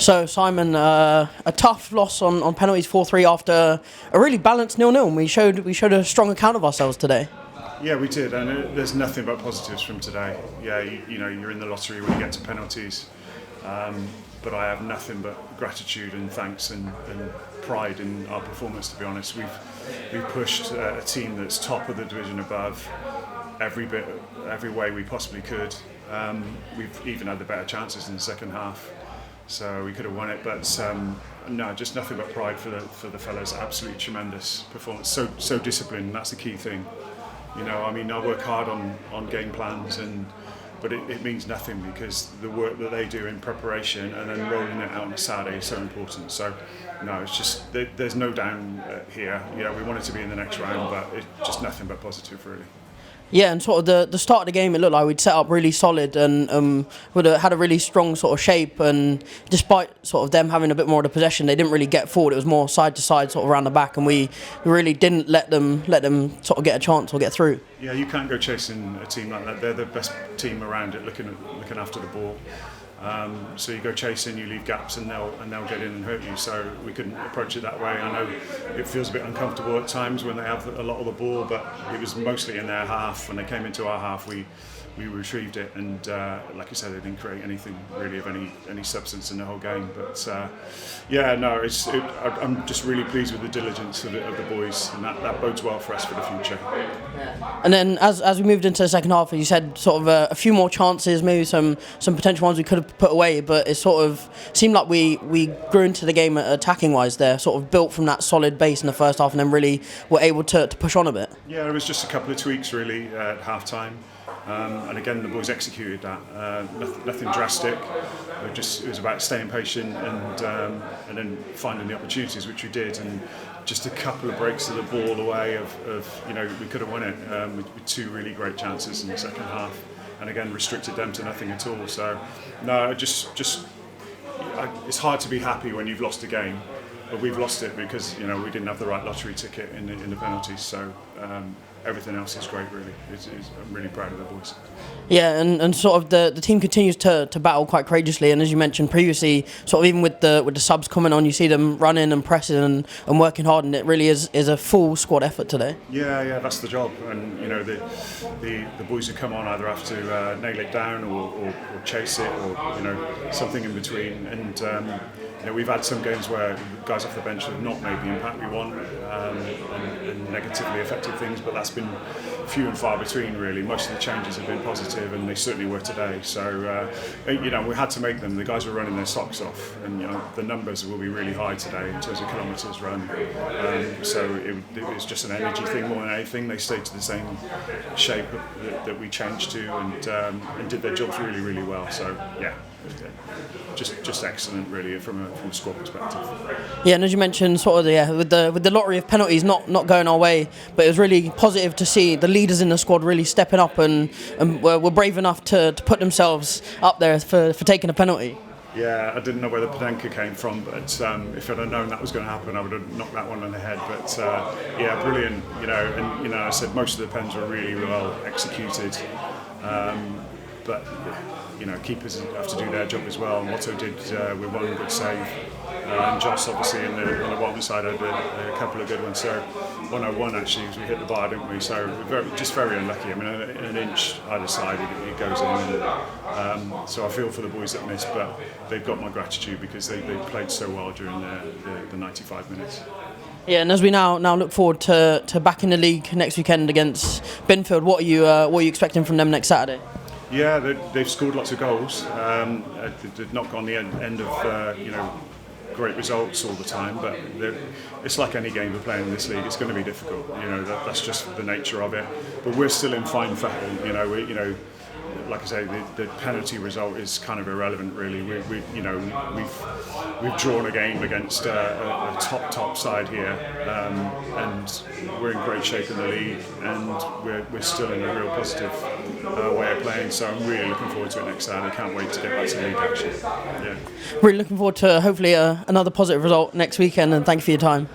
So Simon, a tough loss on penalties 4-3 after a really balanced 0-0, and we showed a strong account of ourselves today. Yeah, we did, and there's nothing but positives from today. Yeah, you know, you're in the lottery when you get to penalties, but I have nothing but gratitude and thanks and pride in our performance. To be honest, we've pushed a team that's top of the division above every way we possibly could. We've even had the better chances in the second half, so we could have won it. But no, just nothing but pride for the fellas. Absolutely tremendous performance. So disciplined. That's the key thing. You know, I mean, I work hard on game plans, but it means nothing because the work that they do in preparation and then rolling it out on a Saturday is so important. So, no, it's just there's no down here. Yeah, we wanted to be in the next round, but it's just nothing but positive, really. Yeah, and sort of the start of the game, it looked like we'd set up really solid and would have had a really strong sort of shape. And despite sort of them having a bit more of the possession, they didn't really get forward. It was more side to side, sort of around the back, and we really didn't let them sort of get a chance or get through. Yeah, you can't go chasing a team like that. They're the best team around it, looking after the ball. So you go chasing, you leave gaps, and they'll get in and hurt you. So we couldn't approach it that way. I know it feels a bit uncomfortable at times when they have a lot of the ball, but it was mostly in their half. When they came into our half, we retrieved it, and like you said, they didn't create anything really of any substance in the whole game. But yeah, no, I'm just really pleased with the diligence of the boys, and that bodes well for us for the future. And then as we moved into the second half, you said sort of a few more chances, maybe some potential ones we could have put away, but it sort of seemed like we grew into the game attacking wise there, sort of built from that solid base in the first half, and then really were able to push on a bit. Yeah, it was just a couple of tweaks really at half time. And again, the boys executed that. Nothing drastic. It was about staying patient and then finding the opportunities, which we did. And just a couple of breaks of the ball away of you know, we could have won it with two really great chances in the second half. And again, restricted them to nothing at all. So no, it's hard to be happy when you've lost a game, but we've lost it because, you know, we didn't have the right lottery ticket in the penalties. So everything else is great, really. I'm really proud of the boys. Yeah, and sort of the team continues to battle quite courageously, and as you mentioned previously, sort of even with the subs coming on, you see them running and pressing and working hard, and it really is a full squad effort today. Yeah, that's the job, and you know the boys who come on either have to nail it down or chase it, or you know, something in between. And you know, we've had some games where guys off the bench have not made the impact we want and negatively affected things, but that's been few and far between, really. Most of the changes have been positive, and they certainly were today. So you know, we had to make them. The guys were running their socks off, and you know, the numbers will be really high today in terms of kilometres run. So it was just an energy thing more than anything. They stayed to the same shape that we changed to, and did their jobs really, really well. So yeah, just excellent, really, from a squad perspective. Yeah, and as you mentioned, sort of with the lottery of penalties not going our way, but it was really positive to see the leaders in the squad really stepping up and were brave enough to put themselves up there for taking a penalty. Yeah, I didn't know where the Padenka came from, but if I'd have known that was going to happen, I would have knocked that one on the head. But yeah, brilliant. You know, and you know, I said most of the pens were really well executed. But you know, keepers have to do their job as well. And Watto did with one good save, and Joss obviously on the Walton side had a couple of good ones. So 101 actually, because we hit the bar, didn't we? So we're very unlucky. I mean, an inch either side it goes in. And, so I feel for the boys that missed, but they've got my gratitude because they played so well during the 95 minutes. Yeah, and as we now look forward to back in the league next weekend against Binfield, what are you expecting from them next Saturday? Yeah, they've scored lots of goals. They've not gone the end of you know, great results all the time, but it's like any game we're playing in this league. It's going to be difficult. You know, that's just the nature of it. But we're still in fine fettle. You know, like I say, the penalty result is kind of irrelevant, really. We've drawn a game against a top side here, and we're in great shape in the league, and we're still in a real positive way of playing. So I'm really looking forward to it next Saturday. I can't wait to get back to league action. Yeah. Really looking forward to hopefully another positive result next weekend, and thank you for your time.